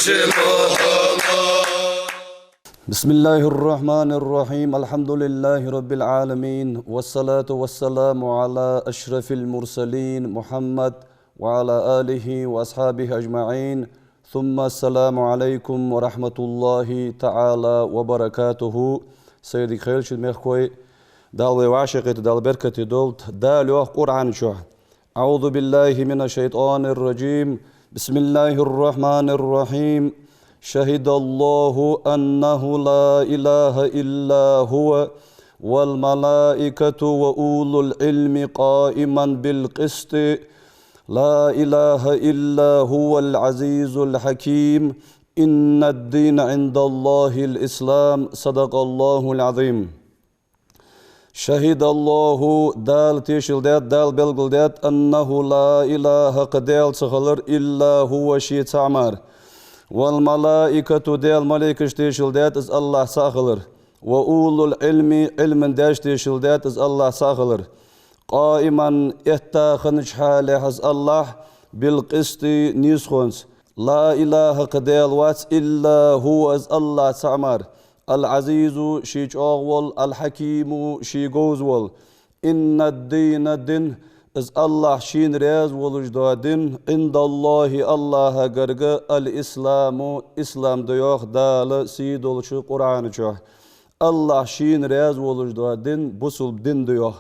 بسم الله الرحمن الرحيم الحمد لله رب العالمين والصلاة والسلام على أشرف المرسلين محمد وعلى آله وأصحابه أجمعين ثم السلام عليكم ورحمة الله تعالى وبركاته. سيدي خير شد ميخوي دال وعشقة دال بركة دولت دال قرآن شوح. أعوذ بالله من الشيطان الرجيم. بسم الله الرحمن الرحيم. شهد الله أنه لا إله إلا هو والملائكة وأولو العلم قائما بالقسط لا إله إلا هو العزيز الحكيم إن الدين عند الله الإسلام صدق الله العظيم. شهد الله دال تيشلدات دال بلغلدات أنه لا إله قدال سخلر إلا هو شي تعمر والملائكة دال ملائكة تيشلدات إز الله ساخلر وأولو العلم علم داش تيشلدات إز الله ساخلر قائما اتاخنش حاله إز الله بالقسط نيسخونس لا إله قدال وات إلا هو إز الله تعمر العزيز شيج أغول الحكيم شي غوزول إن الدين دين إز الله شين رياز ولجدادين عند الله الله غرغ الإسلام إسلام ديوخ دال سيدول شو قرآن جوه الله شين رياز ولجدادين بسل دين ديوخ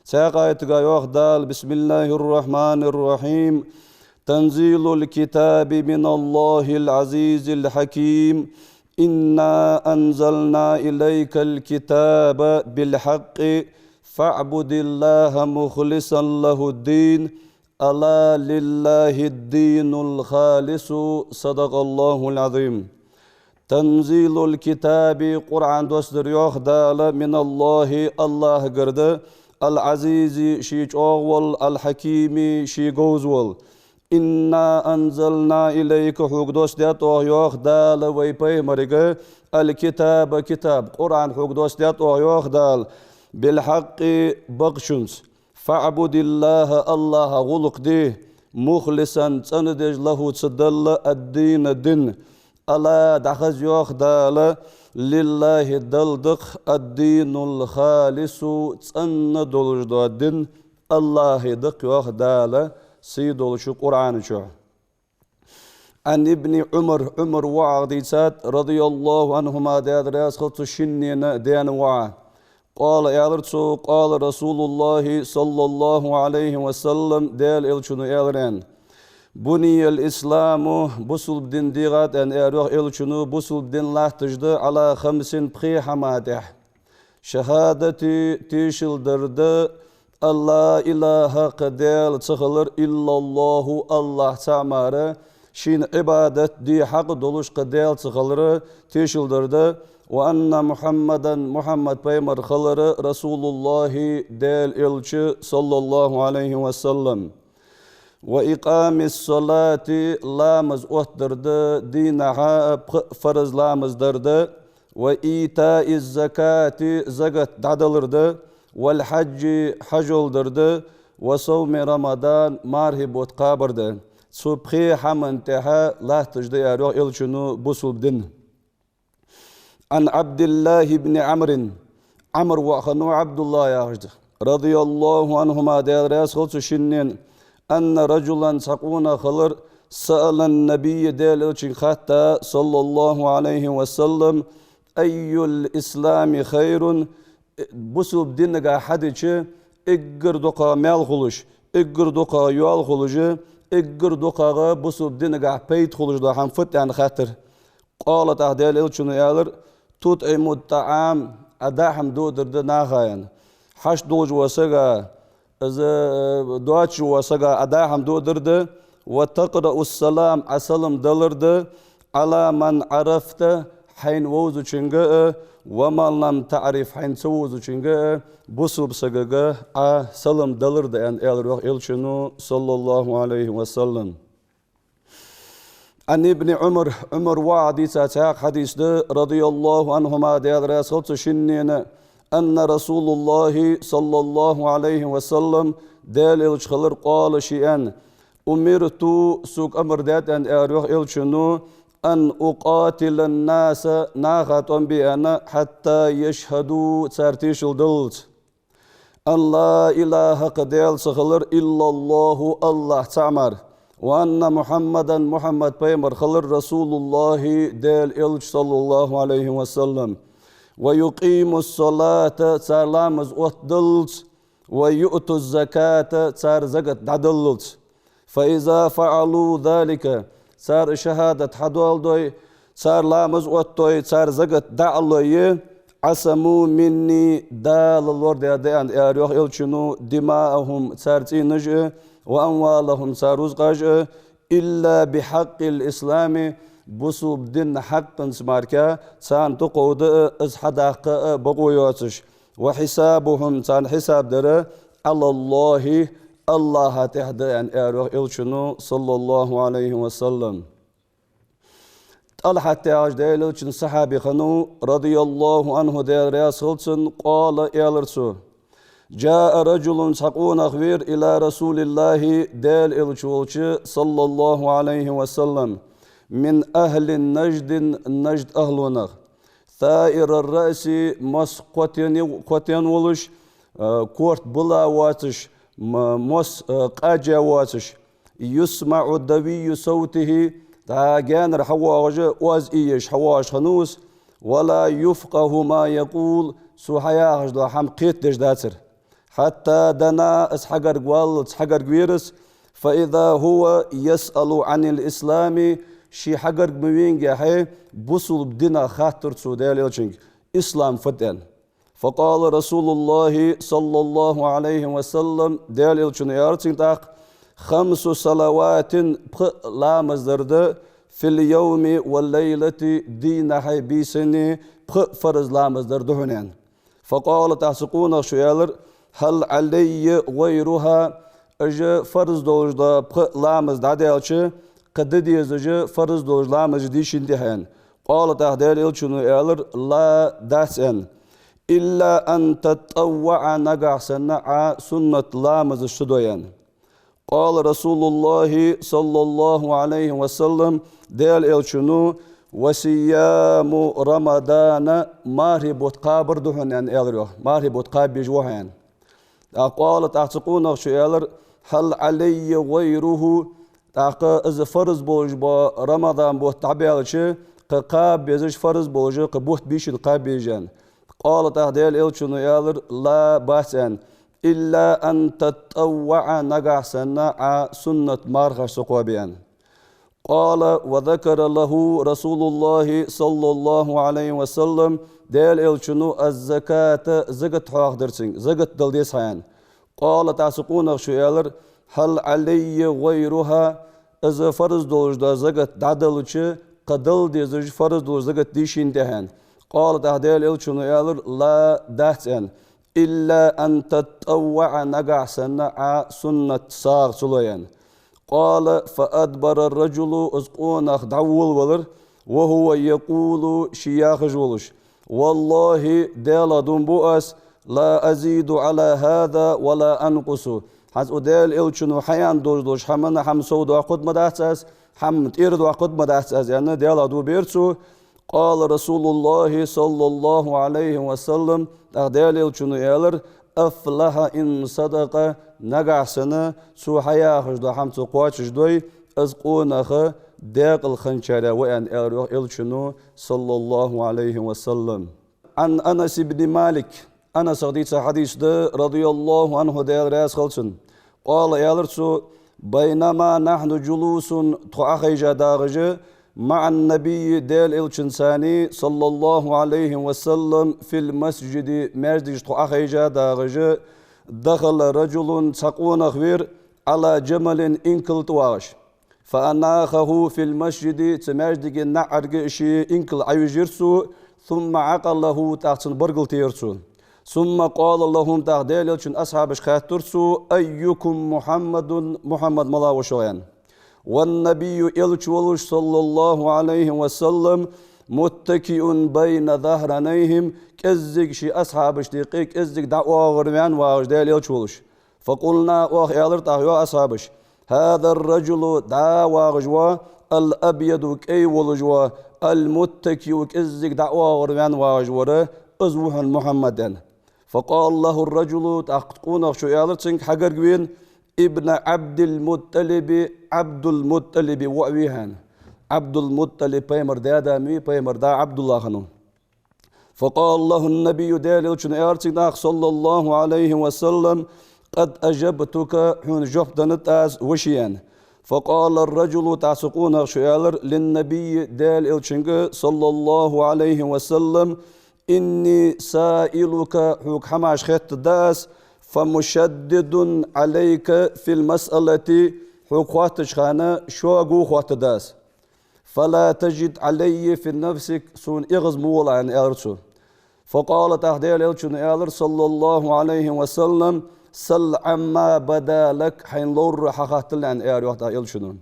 ساقايت غيوخ دال بسم الله الرحمن الرحيم تنزيل الكتاب من الله العزيز الحكيم إنا أنزلنا إليك الكتاب بالحق فاعبد الله مخلصا له الدين ألا لله الدين الخالص صدق الله العظيم. تنزيل الكتاب قرآن دوستر يوخ دال من الله الله قرد العزيز شيج أغول الحكيم شي غوزول إنا أنزلنا إليك حق دوستيات يوخ دال ويبي مرقه الكتاب كتاب قرآن حق دوستيات يوخ دال بالحق بغشنس فاعبد الله الله غلق دي مخلصا تندج له تصدل الدين الدين ألا دخز يوخ دال لله دلدق الدين الخالص تندلج دو الدين الله دق يوخ دال سيدول شو قرآن شو عن ابن عمر وعديسات رضي الله عنهما داد راس خلط الشنين ديان وعا قال يالرتسو قال رسول الله صلى الله عليه وسلم ديال إلشنو يالرين بني الإسلام بسل بدين ديغات أن يروح إلشنو بسل بدين الله تجد على 5 بخي حمادح شهادتي تيشل درد الله إله قدال تخلر إلا الله الله تعمار شين عبادت دي حق دولش قدال تخلر تيشل درد وأن محمد بيمر خلر رسول الله دال إلش صلى الله عليه وسلم وإقام الصلاة لامز أهدرد دينها فرز لامز درد وإيتاء الزكاة زكاة دادلرد والحج حجول درد وصوم رمضان مارهب وتقابرد سبخي حمنتها لا تجدي أروح إلشنو بسل بدن عن عبد الله بن عمرو وخنو عبد الله يا رضي الله عنهما ديال راس خلص شنين أن رجلا سقون خلر سأل النبي ديال حتى صلى الله عليه وسلم أي الإسلام خير بسل بدنغا حديث إجر دقا مال خلوش إجر دقا يوال خلوش إجر دقا بسل بدنغا بيت خلوش دا حنفت عن خاطر قالت أهدال إلشنو يالر تطعم الطعام أداحم دو درد ناخاين حش دوج وسغا دواتش وسغا أداحم دو درد وتقرأ السلام أسلم دلرد على من عرفت حين ووزو چنگا وما لم تعرف حين سوزو چنگا بسو بسغا سلم دلرد أن إلروح إلشنو صلى الله عليه وسلم. عن ابن عمر وعدي ساتاق حديث ده رضي الله عنهما ديال راسل شنين أن رسول الله صلى الله عليه وسلم ديال إلشخلر قال شيئا أمرت سوق أمر دات أن أروح إلشنو أن أقاتل الناس ناغت بأنا حتى يشهدوا تارتيش الدلت أن لا إله قديل سخلر إلا الله تعمر وأن محمد بيمر خلر رسول الله ديل إلج صلى الله عليه وسلم ويقيم الصلاة تار لامز أتدلت ويؤتوا الزكاة تار زكاة ددلت فإذا فعلوا ذلك تار شهادة حدول دوي تار لامز أتوي تار زكاة دعلوي عصموا مني دال الورد يدين ياريوخ إلشنو دماءهم تار تينج وأموالهم تار رزقاج إلا بحق الإسلام بصوب دين حق سماركا سان تقود از حداق بقويوتش وحسابهم سان حساب در على الله تحدى أن أروح إلشنو صلى الله عليه وسلم طلحة تاج ديلوچن صحابي خنو رضي الله عنه ديل رياسلسن قال إلرسو جاء رجل سقون أخبير إلى رسول الله ديل إلشولش صلى الله عليه وسلم من أهل النجد أهلنا ثائر الرأس مس قوتين ولش كورت بلا واتش مس قاجا واتش يسمع الدوي صوته تاجانر حواج واز إيش حواج خنوس ولا يفقه ما يقول سوحياج دو حم قيت دجداتر حتى دنا اسحجر قوال اسحجر قويرس فإذا هو يسأل عن الإسلام شي حجر بمين جاهي بوصل بدنا خاطر سودال يلشنج إسلام فتن فقال رسول الله صلى الله عليه وسلم دال يلشن يارتين تاق 5 صلوات لا مزدرد في اليوم والليلة دين حي بيسني فرز لا مزدرد هنان فقال تحسقون شيالر هل علي غيرها اجا فرز دوج دا لا مزدرد يلشي قد ديزج فرز دوج لا مزدي شندهن قال تحديل يلشنو يالر لا داسن إلا أن تتطوع نقع سنع سنة لا مزشدوين قال رسول الله صلى الله عليه وسلم ديل إلشنو وصيام رمضان ماري بوتقابر دهن يعني إلريو ماري بوتقاب بيجوهن قال تعتقون شيالر هل علي غيره تاق از فرض بولج با رمضان بوت تعبيالشي قاب بيزش فرض بولج قبوت بيش القاب بيجان قال تعديل إلشنو يالر لا باسن إلا أن تتطوع نقع سنع سنة مارخ سقوبيان قال وذكر له رسول الله صلى الله عليه وسلم ديل إلشنو الزكاة زكت حواق درسين زكت دلديس حيان قال تعسقون شيالر هل علي غيرها إذا فرض دولج دا زكت دعدلوش قدل ديزج فرض دولج زكت ديشين دهان قال تعديل إلشنو يالر لا دهتن إلا أن تتطوع نقع سنع سنة ساغ سلوين قال فأدبر الرجل أزقون أخدعول ولر وهو يقول شياخ جولش والله ديل دنبؤس لا أزيد على هذا ولا أنقص حز أديل إلشنو حيان دوش حمنا حم سود وقد مدهتس حم تيرد وقد مدهتس يعني ديل دو بيرتو قال رسول الله صلى الله عليه وسلم أغدال إلشنو يالر أفلح إن صدق نقع سنة سو حياة خجدو حمتو قواتش دوي أزقونخ داق الخنشارة وأن إلشنو صلى الله عليه وسلم عن أنس بن مالك أنس غديت حديث ده رضي الله عنه ديال راس خلصن قال يالرسو بينما نحن جلوس تخاخي جدارج مع النبي ديل الشنساني صلى الله عليه وسلم في المسجد مرجج تخاخي جدارج دخل رجل سقون خبير على جمل إنكل تواش فأناخه في المسجد تمجدج نعرج شي إنكل عيجرسو ثم عقله تحسن برقل تيرسو ثم قال لهم تحديل الشن أصحاب خاترسو أيكم محمد ملاوشوين والنبي إلشولش صلى الله عليه وسلم متكئ بين ظهرانيهم كزك شي أصحاب اشتيقي كزك دعوة غرمان واجدال إلشولش فقلنا واخ يالر تاهيو أصحابش هذا الرجل دعوة غجوة الأبيض كي ولجوة المتكي كإزك دعوة غرمان واجورة أزوح محمدا. فقال له الرجل تأخذون شو يالرتنك حجر جوين ابن عبد المطلب عبد المطلب وعويهان عبد المطلب بيمر دادا مي بيمر دا عبد الله خنو. فقال له النبي دالل شن يالرتنك صلى الله عليه وسلم قد أجبتك حين جبتنت أز وشيان. فقال الرجل تعسقون شيالر للنبي دالل شنك صلى الله عليه وسلم إني سائلك حوك حماش خيط داس فمشدد عليك في المسألة حوك خواتش خانة شوقو خوات داس فلا تجد علي في نفسك سون إغز مولا عن إلرسو. فقال تهديل إلشن إلر صلى الله عليه وسلم سل عما بدا لك حين لور حقاتل عن إلشن.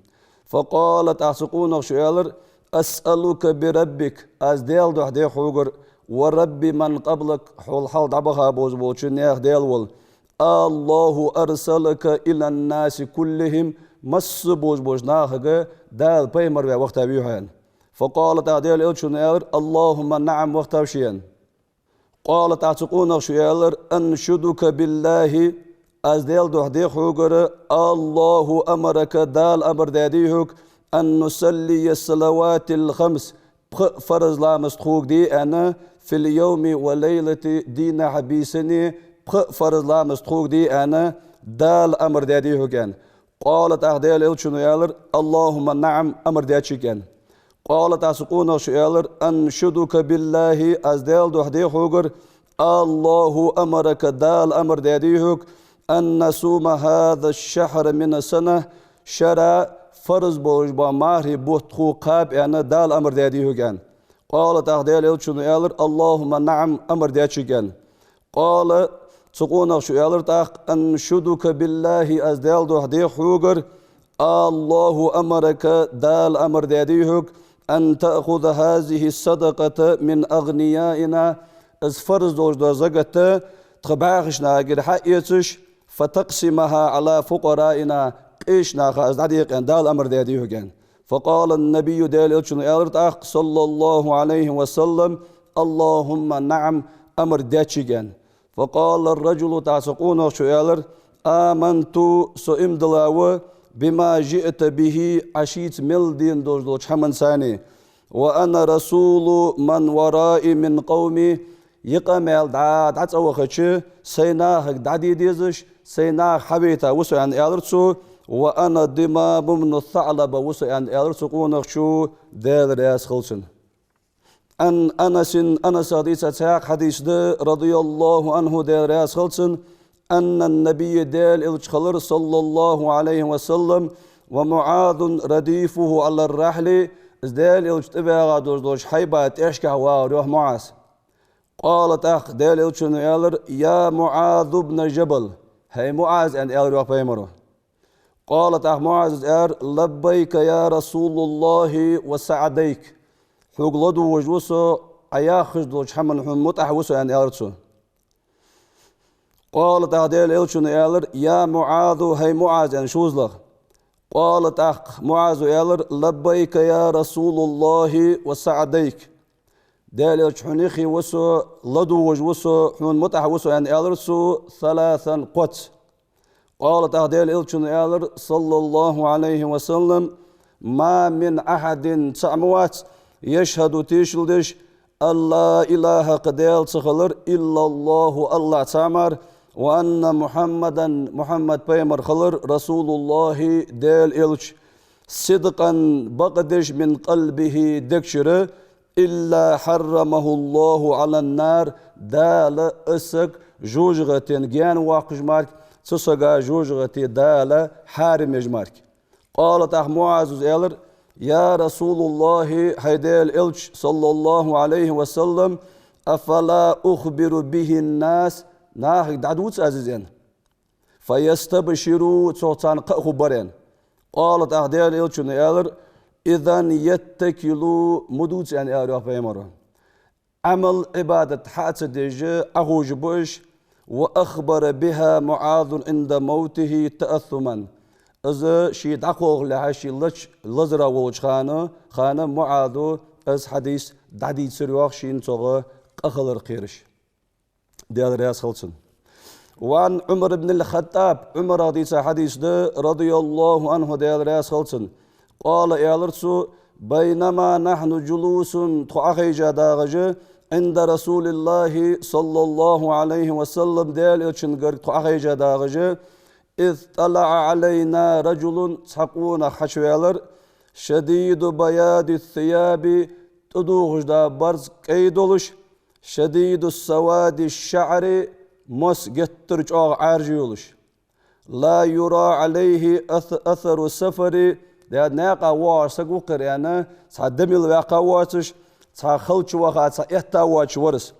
فقال تعسقون شيالر أسألك بربك أزديل دهدي حوغر ورب من قبلك حول حال دعبها بوز بوشن يهديل ول الله أرسلك إلى الناس كلهم مس بوز ناخغ دال بيمر وقت بيوهان. فقال تعديل إلشن اللهم نعم وقت بشيان. قال تعتقون شيالر أنشدك بالله أزديل دهدي حوغر الله أمرك دال أمر داديهك أن نسلي الصلوات الخمس فرز لا مستخوك دي أنا في اليوم وليلة دين حبيسني فرز لا مستخوك دي أنا دال أمر داديه كان. قالت أهديل إلشنو يالر اللهم نعم أمر دادشي كان. قالت أسقونا شيالر أنشدك بالله أزديل دهديه حوغر الله أمرك دال أمر داديهك أن نسوم هذا الشهر من السنة شرع فرز بوج بماري بوتخو قاب أنا دال أمر داديه كان. قالت أهديل إلشنو يالر اللهم نعم أمر دادشي كان. قال تقونا شو يالر تاق أنشدك بالله أزدال دهديه حوغر الله أمرك دال أمر داديهك أن تأخذ هذه الصدقة من أغنيائنا از فرز دوج دو زغت تخباغشنا غير حقيتش فتقسمها على فقرائنا قيشنا خاز داديق دال أمر داديه كان. فقال النبي دال صلى الله عليه وسلم اللهم نعم أمر داتشي كان. فقال الرجل تعسقون شيالر آمنت سئم دلاوة بما جئت به عشيت ملدين دوج حمن ثاني وأنا رسول من ورائي من قومي يقامل دعات أوخش سيناخ دعدي ديزش سيناخ حبيتا وسو عن إلرسو وأنا دمام من الثعلب وسو عن إلرسو قونخ شو دال رياس خلصن. أن أنس حديث ده رضي الله عنه دال رياس خلصن أن النبي دال إلشخلر صلى الله عليه وسلم ومعاذ رديفه على الرحل دال إلشتبع دوش حيبات إشكا وروح معاذ. قالت أخ دال إلشنو يالر يا معاذ بن جبل هي معاذ أن يالر روح بيمره. قالت أخ معاذ لبيك يا رسول الله وسعديك حقلدو وجوسو أياخذ دوش حمل حموت وسو أن يالرسو. قالت أهديل إلشن يالر يا معاذ هي معاذ أن شوزلغ. قالت أخ معاذ يالر لبيك يا رسول الله وسعديك دال إلشحنيخي وسو لدو وجوسو حون متح وسو أن يالرسو ثلاثا قوت. قالت أهديل إلشن يالر صلى الله عليه وسلم ما من أحد تعموات يشهد تيشلدش الله إله قديل تخلر إلا الله تعمر وأن محمد بيمر خلر رسول الله ديل إلش صدقا بقدش من قلبه دكشر إلا حرمه الله على النار دال أسك جوجغتين جان واقج مارك تسقى جوجغتي دال حارم يجمارك. قالت أخ معاذ إلر يا رسول الله هيديل إلش صلى الله عليه وسلم أفلا أخبر به الناس ناخ دعوت عزيزين فيستبشروا صوتان خبرين. قالت أهديل إلشن إلر إذن يتكلوا مدوت يعني أروح بيمره عمل عبادة حاتة ديجي أخوج بوش وأخبر بها معاذ عند موته تأثما از شي دقوغ لحشي لزرا ووش خانه معادو از حديث دادي تسريوخ شين توغ قخلر قيرش ديال رياس خلصن. وعن عمر بن الخطاب عمر حديث ده رضي الله عنه ديال رياس خلصن قال يالرسو بينما نحن جلوس تخاخي جاداغج عند رسول الله صلى الله عليه وسلم ديال يتشنقر تخاخي جاداغج إذ طلع علينا رجل تحقون حشويالر شديد بياد الثياب تدوغج دا برز كيدولش شديد السواد الشعر مس جترج عارجيولش لا يرى عليه أثر السفر ده ناقا وار سقوقر يعني صدمي الواقع واتش صخلش وقع صيحتا واتش ورس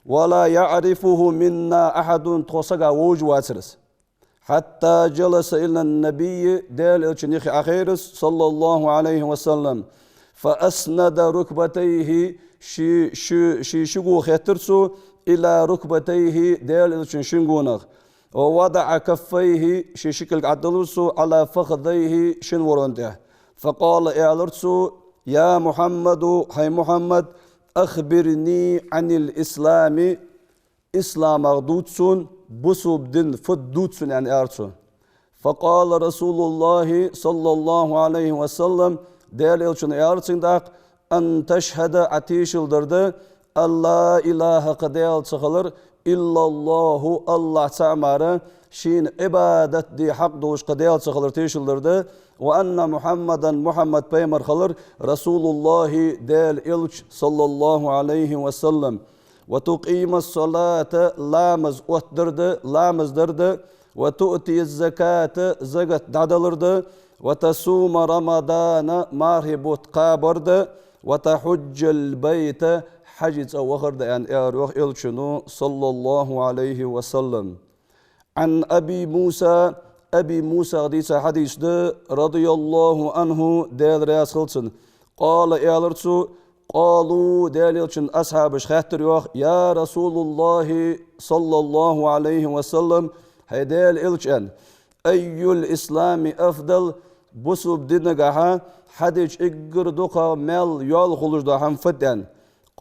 ولا يعرفه منا أحد توسقا ووج واترس حتى جلس إلى النبي ديل الشنيخ أخيرس صلى الله عليه وسلم فأسند ركبتيه شي شقوخ يترسو إلى ركبتيه ديل الشنشنقونغ ووضع كفيه شي شكل عدلوسو على فخذيه شنورونته فقال إعلرسو يا محمد هاي محمد أخبرني عن الإسلام إسلام أغدوتسون بصوب دين فدوتسون يعني أرسو فقال رسول الله صلى الله عليه وسلم ديل إلشن أرسن داق أن تشهد عتيش الدرد الله إله قديل تخلر إلا الله الله تعمر شين عبادة دي حق دوش قديل تخلر تيش الدرد وأن محمدا محمد بيمر خلر رسول الله ديل إلش صلى الله عليه وسلم وتقيم الصلاة لامز وتدرد لامز درد وتؤتي الزكاة زكاة دعدلرد وتصوم رمضان مارهبوت قابرد وتحج البيت حج وخرد يعني أروح إلشنو صلى الله عليه وسلم. عن أبي موسى حديث ده رضي الله عنه ديل رياس خلصن قال إعلرسو قالوا ديليلشن أصحاب خاتر يوخ يا رسول الله صلى الله عليه وسلم هيديل إلشن أي الإسلام أفضل بصوب دينغاها حديش إقر دوخا مال يول خلوش داهم فتن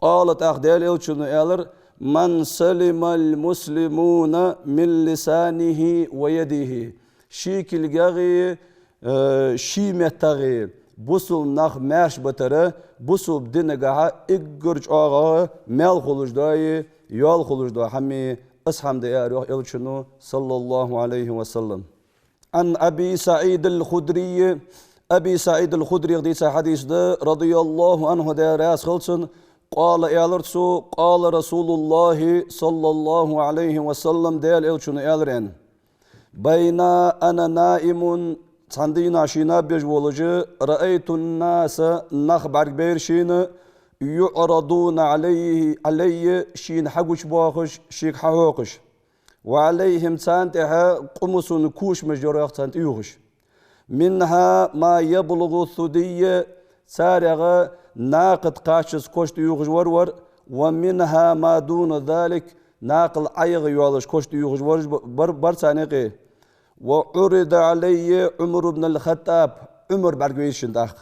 قالت أخديل إلشن إعلر من سلم المسلمون من لسانه ويده شيك الجاغي شيمتغي بوسل نخ ماش بتره بوسل دينغاها إجرج آغا مال خلوش داي يال خلوش دا همي أسحم دي أروح إلشنو صلى الله عليه وسلم. عن أبي سعيد الخدري قديس حديث ده رضي الله عنه ده راس خلصن قال إعلرسو قال رسول الله صلى الله عليه وسلم ديال إلشنو إعلرين بين أنا نائم صندينا شينا بيجولج رأيت الناس نخبر بيرشين يعرضون علي شين حقوش باخش شيك حقوقش وعليهم سانتها قمص كوش مجريخ سانت يوغش منها ما يبلغ الثدي سارغ ناقد قاشس كوشت يوغش ورور ومنها ما دون ذلك ناقل عيغ يوالش كوشت يوغش ورور برسانيقي وعرض علي عمر بن الخطاب عمر برقويشن داخ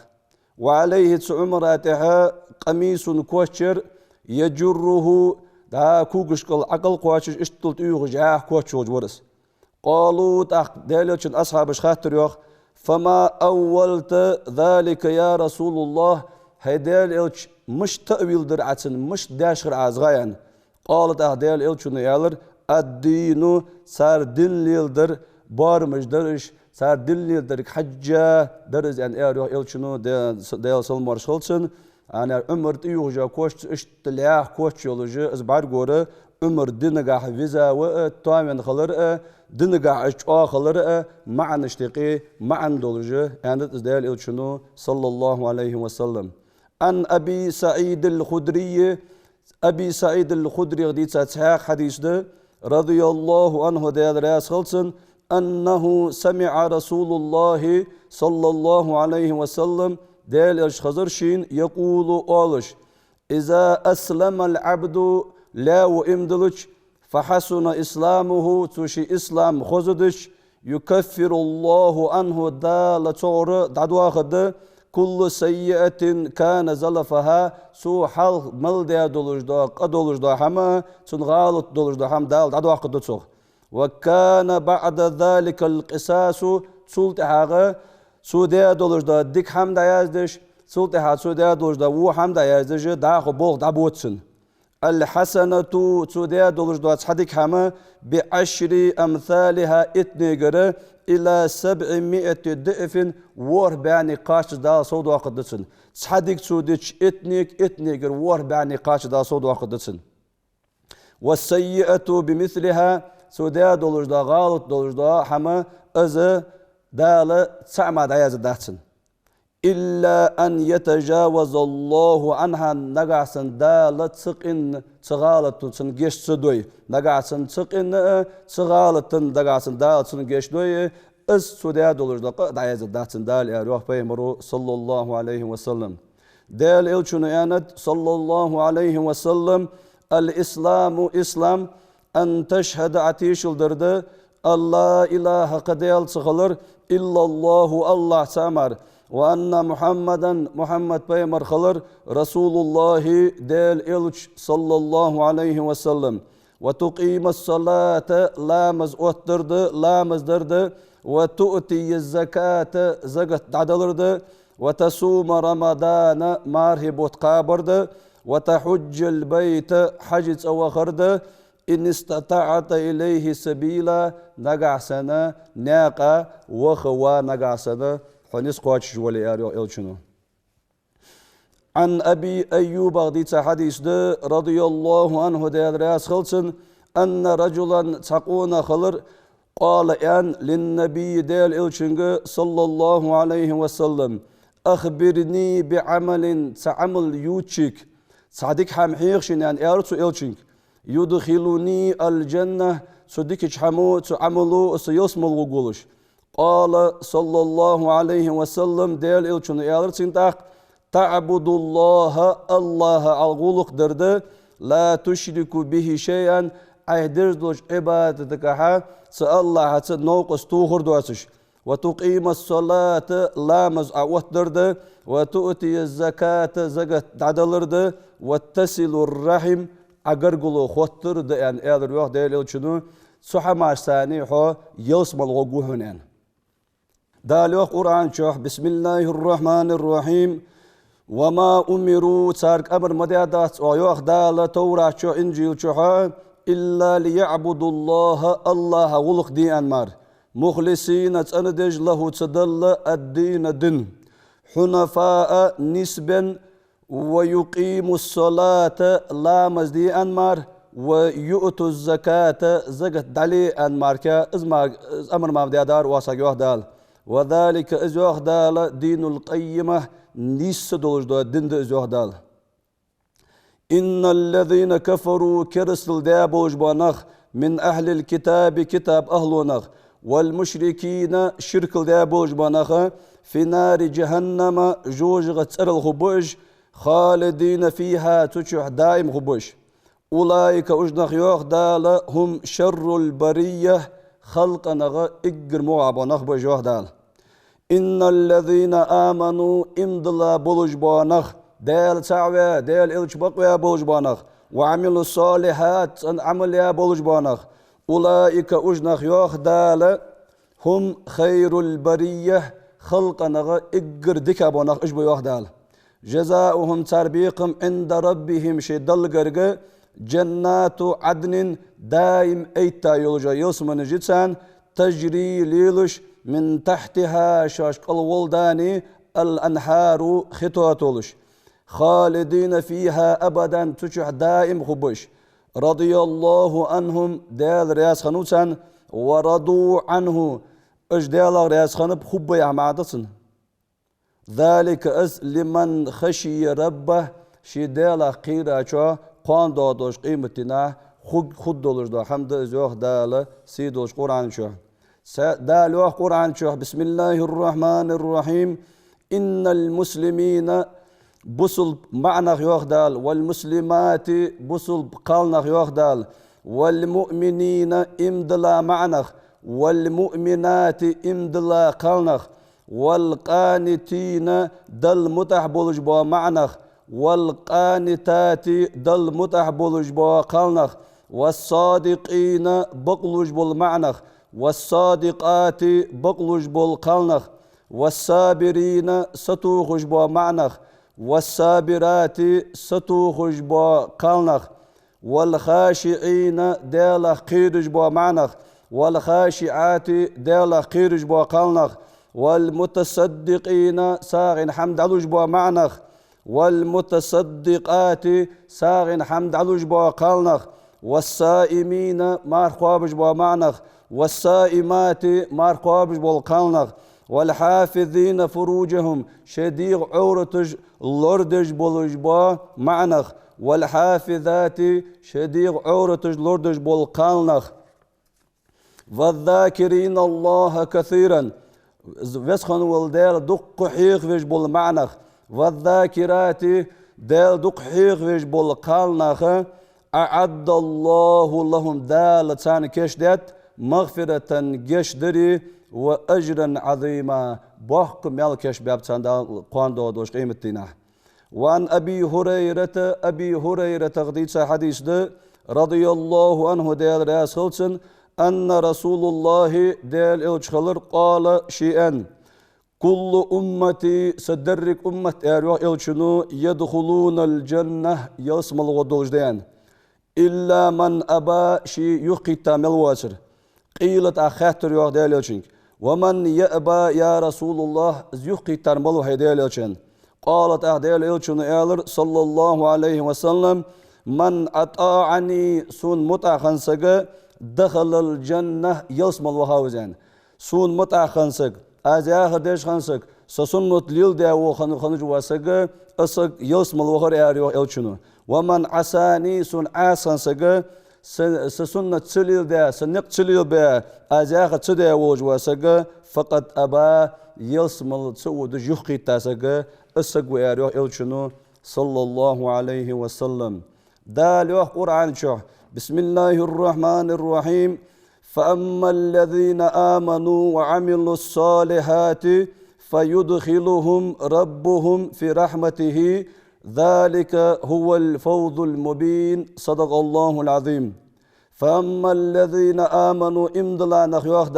وعليه عمراتها قميص كوشر يجره دا كوكشكل عقل كوشش اشتلت يوغجاه كوشوج ورس قالوا تاخ ديلوشن أصحاب خاطر يوخ فما أولت ذلك يا رسول الله هيديل إلش مش تأويل درعتن مش داشر عزغاين قالت تاخ ديل إلشن يالر الدين صار دين ليلدر بار مجدرش صار دلني درك حجة درز يعني أروح إلشنو ديال سلمار شلتن أنا عمر تيوجا كوش اشتلياه كوش يولوجا أزبار جورا عمر دينجا حفيزا وتامن خلرة دينجا عشقا خلرة مع نشتقي مع دولجا يعني ديال إلشنو صلى الله عليه وسلم. عن أبي سعيد الخدري غديت ساتحاق حديث ده رضي الله عنه ديال راس خلصن أنه سمع رسول الله صلى الله عليه وسلم ديل الشخزرشين يقول أولش إذا أسلم العبد لا وإمدلج فحسن إسلامه تشي إسلام خزدش يكفر الله عنه دال تصور دعوة خد كل سيئة كان زلفها سو حال ملدي دولجدا قدولجدا حما سن غالط دولجدا حم دال دعوة خد تصور وكان بعد ذلك القصاص سلط حاجة سوديا دولجدا ديك حم دايزدش سلط حاجة سوديا دولجدا و حم دايزدش داخ بوغ دعوتسن الحسنة سوديا دولجدا تصحدك حما بعشر أمثالها اتنيجر إلى 700 ضعف وور بعني قاش دا صود وقدسن تصحدك سوديش اتنيجر وور بعني قاش دا صود وقدسن والسيئة بمثلها سوديا دولجدا غالط دولجدا حما أز دال تسعما دايز داتسن إلا أن يتجاوز الله عنها نقعسن دالة تسقن تغالة تنجيش تدوي نقعسن تسقن تغالة نقعسن دالة تنجيش دوي اس سوديا دولار دقة دعيز داتن دال يا روح بيمرو صلى الله عليه وسلم دال إلشون ياند صلى الله عليه وسلم الإسلام إسلام أن تشهد عتيش الدرد الله إله قديل صغلر إلا الله سامر وأن محمد بيمر خلر رسول الله ديل إلش صلى الله عليه وسلم وتقيم الصلاة لامز أترد لامز درد وتؤتي الزكاة زكاة دعدلرد وتصوم رمضان مارهب وتقابرد وتحج البيت حجز أوخرد إن استطعت إليه سبيلا نقعسنا ناقة وخوا نقعسنا حنيس قواتش جوالي إلشنو عن أبي أيوب غديت حديث ده رضي الله عنه ديال رياس خلصن أن رجلا تقون خلر قال أن للنبي ديال إلشنغ صلى الله عليه وسلم أخبرني بعمل تعمل يوتشيك صادق حمحيخشن يعني أرسو إلشنغ يدخلني الجنة صديق حمو تعملوا سيسمل وقولش قال صلى الله عليه وسلم ديال إلشن يالرسين تعبد الله الغلق درد لا تشرك به شيئا عهدردوش عبادتك الله نوقس توخر دواسش وتقيم الصلاة لامز عوات درد وتؤتي الزكاة زكاة دعدلرد وتصل الرحم أقرقلو خوتر يعني إيادر يوح ديال إلشنو سحما ثاني حو يوسم الغوهنين دال يوح قرآن شوح بسم الله الرحمن الرحيم وما أمروا تارك أمر مدادات ويوح دال توراة شو إنجيل شوح إلا ليعبدوا الله غلق دي أنمار مخلصين تندج له تدل الدين دن حنفاء نسبا ويقيم الصلاة لامز دي أنمار ويؤتوا الزكاة زكاة دالي أنمار أمر ما بديادار واسق يوح دال وذلك إزوح دال دين القيمة نيس دولج دو دين دو إزوح دال إن الذين كفروا كرسل دابوج بانخ من أهل الكتاب كتاب أهلونخ والمشركين شرك دابوج بانخ في نار جهنم جوج غتسر الخبوج خالدين فيها تشح دائم خبوج أولئك أجنخ يوخ دال هم شر البرية خلق نغ إجر موعب ونخ بجوه دال إن الذين آمنوا إمدلا بولج بانخ دال سعوة دال إلش بقوة بولج بانخ وعملوا الصالحات أن عمل يا بولج بانخ أولئك أجنخ يوخ دال هم خير البرية خلق نغ إجر دكا بانخ إجبو يوخ دال جزاؤهم تربيقهم عند ربهم شدل قرق جنات عدن دائم ايتا يولجا يوسمن جتسان تجري ليلش من تحتها شاشق الولداني الأنهار خطواتولش خالدين فيها أبدا تشح دائم خبش رضي الله عنهم دال رياس خنوسان ورضوا عنه اجدال رياس خنب خب يعمادسن ذلك لمن خشي ربه شدال قيرا شو قان دادوش قيمتنا خود دولش دا حمد ازوخ دال سيدوش قرآن شو دال وح قرآن شو بسم الله الرحمن الرحيم إن المسلمين بصل معنى يوخ دال والمسلمات بصل قالنا يوخ دال والمؤمنين امدلا معنى والمؤمنات امدلا قلنخ والقانتين دل متح بولج بو معنخ والقانتات دل متح بولج بو قلنخ والصادقين بقلج بول معنخ والصادقات بقلج بول قلنخ والصابرين ستوخج بو معنخ والصابرات ستوخج بو قلنخ والخاشعين ديلا قيرج بو معنخ والخاشعات ديلا قيرج بو قلنخ والمتصدقين ساغن حمد علوج بو معنخ والمتصدقات ساغن حمد علوج بو قلنخ والصائمين مار خوابج بو معنخ والصائمات مار خوابج بو قلنخ والحافظين فروجهم شديغ عورتج لوردج بولج بو معنخ والحافظات شديغ عورتج لوردج بول قلنخ والذاكرين الله كثيرا وسخن والديل دق حيق ويش بول معنخ والذاكرات ديل دق حيق ويش بول قلنخ أعد الله لهم دال تان كش ديت مغفرة جش دري وأجرا عظيما بحق ميال كش باب تان دال قوان دوش قيمتنا وعن أبي هريرة غديت حديث ده رضي الله عنه ديل راس خلصن أن رسول الله ديل إلشخلر قال شيئا كل أمتي صدرك أمة أروح إلشنو يدخلون الجنة يسمى الغدولج ديان إلا من أبى شي يقيت ملواسر قيلت أخاتر يوح ديل إلشنك ومن يأبى يا رسول الله يقيت ملوح ديل إلشن قالت أهديل إلشنو إلر صلى الله عليه وسلم من أطاعني سون متأخنسك دخل الجنة يسمى الوهاوزين سون متأخنسك أزياخ ديش خنسك سسنة ليل ديو خنج واسك أسك يسمى الوهر أريو إلشنو ومن عساني سون عاسنسك سسنة تسليل ديا سنق تسليل بيا أزياخ تسديا ووج واسك فقد أبا يسمى التسود جوخي تاسك أسك وأريو إلشنو صلى الله عليه وسلم داليوه قرآن شوح بسم الله الرحمن الرحيم فأما الذين آمنوا وعملوا الصالحات فيدخلهم ربهم في رحمته ذلك هو الفوز المبين صدق الله العظيم فأما الذين آمنوا امدلا نخيوخ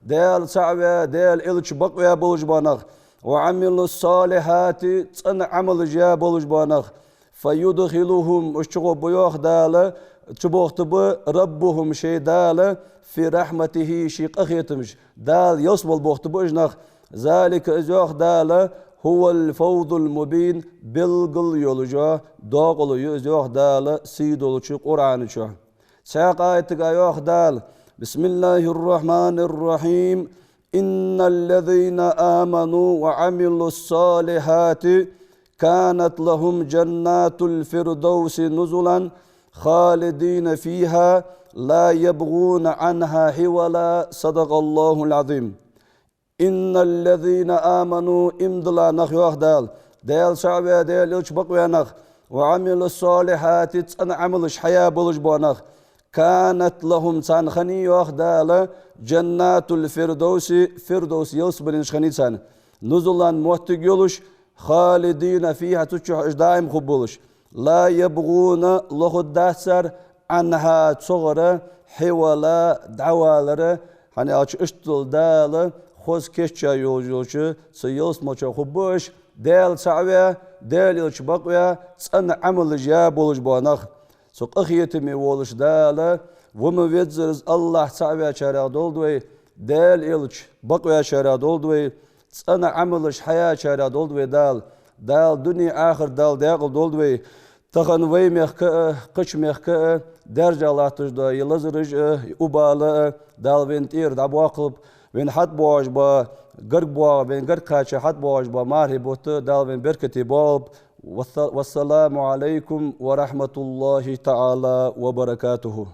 دال سعوة دال إلش بقوة بولجبانخ وعملوا الصالحات تن عمل جا بولجبانخ فيدخلهم اشتغوا بيوخ دال تبوختب ربهم شي دال في رحمته شيق أخيتمش دال يصبل بوختب اجنخ ذلك ازوخ دال هو الفوز المبين بالقل يولجا داقل يزوخ دال سيدول شي قرآن شو ساق آيتك ايوخ دال بسم الله الرحمن الرحيم إن الذين آمنوا وعملوا الصالحات كانت لهم جنات الفردوس نزلا خالدين فيها لا يبغون عنها حولا صدق الله العظيم إن الذين آمنوا امدلا نخيوخ دال شعبه دال يلش بقوة نخ وعملوا الصالحات تن عملش حياة بلش بونخ كانت لهم تان خنيوخ دال جنات الفردوس فردوس يلسبرنش خنيتان نزلا موتق يلش خالدين فيها تشوح دائم خبولش لا يبغون لخد داسر عنها تصغر حولا دعوالر hani aç ıştıl dal خوز كيشا يوجوش سيوس موچا خبوش دال سعوه دال يلش بقوه تن عمل جا بولش بانخ سوق اخيتمي ولش دال وموزرز الله سعوه شارع دولدوي دال يلش بقوه شارع دولدوي تن عملش حياة شارع دولدوي دال دنيا آخر دال داقل دولدوي تخن وي مخ قش مخ درجة الله تجدا يلزرج أبالة دال بنتير دبواقب بين حد بواج با قرق بوا بين قرق كاتش حد بواج با ماري بوت دال بين بركتي باب والسلام عليكم ورحمة الله تعالى وبركاته.